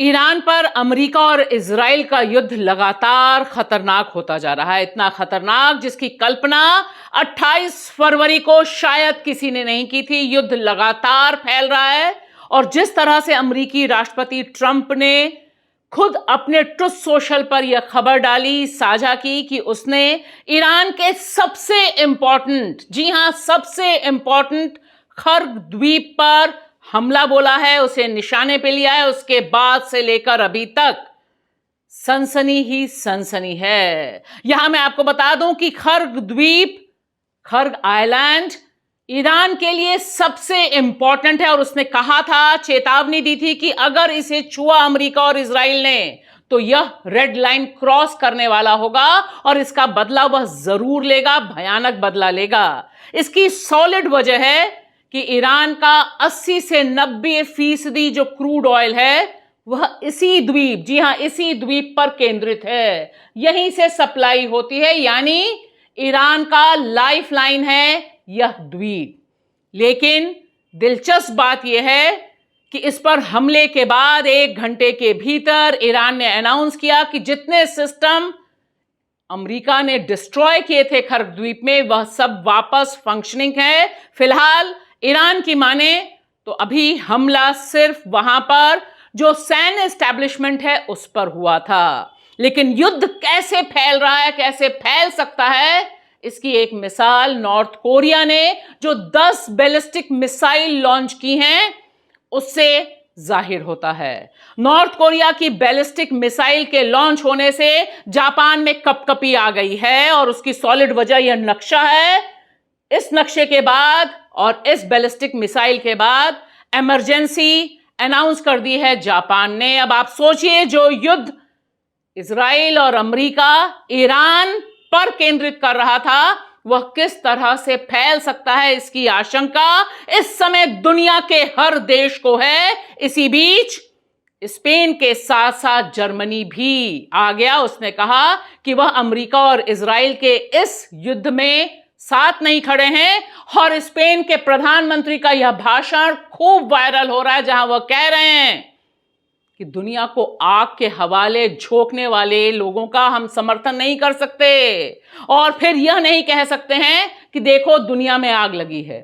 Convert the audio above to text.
Iran पर America और Israel का युद्ध लगातार खतरनाक होता जा रहा है। इतना खतरनाक जिसकी कल्पना 28 फरवरी को शायद किसी ने नहीं की थी। युद्ध लगातार फैल रहा है और जिस तरह से अमेरिकी राष्ट्रपति ट्रंप ने खुद अपने ट्रुथ सोशल पर यह खबर डाली, साझा की कि उसने ईरान के सबसे इंपॉर्टेंट, जी हां सबसे इंपॉर्टेंट खर्ग द्वीप पर हमला बोला है, उसे निशाने पे लिया है। उसके बाद से लेकर अभी तक सनसनी ही सनसनी है। यहां मैं आपको बता दूं कि खर्ग द्वीप, खर्ग आइलैंड ईरान के लिए सबसे इंपॉर्टेंट है और उसने कहा था, चेतावनी दी थी कि अगर इसे छुआ अमेरिका और इजराइल ने तो यह रेड लाइन क्रॉस करने वाला होगा और इसका बदला वह जरूर लेगा, भयानक बदला लेगा। इसकी सॉलिड वजह है कि ईरान का 80 से 90% जो क्रूड ऑयल है वह इसी द्वीप, जी हां इसी द्वीप पर केंद्रित है। यहीं से सप्लाई होती है, यानी ईरान का लाइफलाइन है यह द्वीप। लेकिन दिलचस्प बात यह है कि इस पर हमले के बाद 1 घंटे के भीतर ईरान ने अनाउंस किया कि जितने सिस्टम अमेरिका ने डिस्ट्रॉय किए थे खर्ग द्वीप में वह सब वापस फंक्शनिंग है। फिलहाल ईरान की माने तो अभी हमला सिर्फ वहां पर जो सैन्य एस्टैब्लिशमेंट है उस पर हुआ था। लेकिन युद्ध कैसे फैल रहा है, कैसे फैल सकता है, इसकी एक मिसाल नॉर्थ कोरिया ने जो 10 बैलिस्टिक मिसाइल लॉन्च की हैं उससे जाहिर होता है। नॉर्थ कोरिया की बैलिस्टिक मिसाइल के लॉन्च होने से जापान में कपकपी आ गई है और उसकी सॉलिड वजह यह नक्शा है। इस नक्शे के बाद और इस बैलिस्टिक मिसाइल के बाद इमरजेंसी अनाउंस कर दी है जापान ने। अब आप सोचिए, जो युद्ध इजराइल और अमेरिका ईरान पर केंद्रित कर रहा था वह किस तरह से फैल सकता है, इसकी आशंका इस समय दुनिया के हर देश को है। इसी बीच स्पेन के साथ साथ जर्मनी भी आ गया। उसने कहा कि वह अमेरिका और इजराइल के इस युद्ध में साथ नहीं खड़े हैं और स्पेन के प्रधानमंत्री का यह भाषण खूब वायरल हो रहा है जहां वह कह रहे हैं कि दुनिया को आग के हवाले झोंकने वाले लोगों का हम समर्थन नहीं कर सकते और फिर यह नहीं कह सकते हैं कि देखो दुनिया में आग लगी है।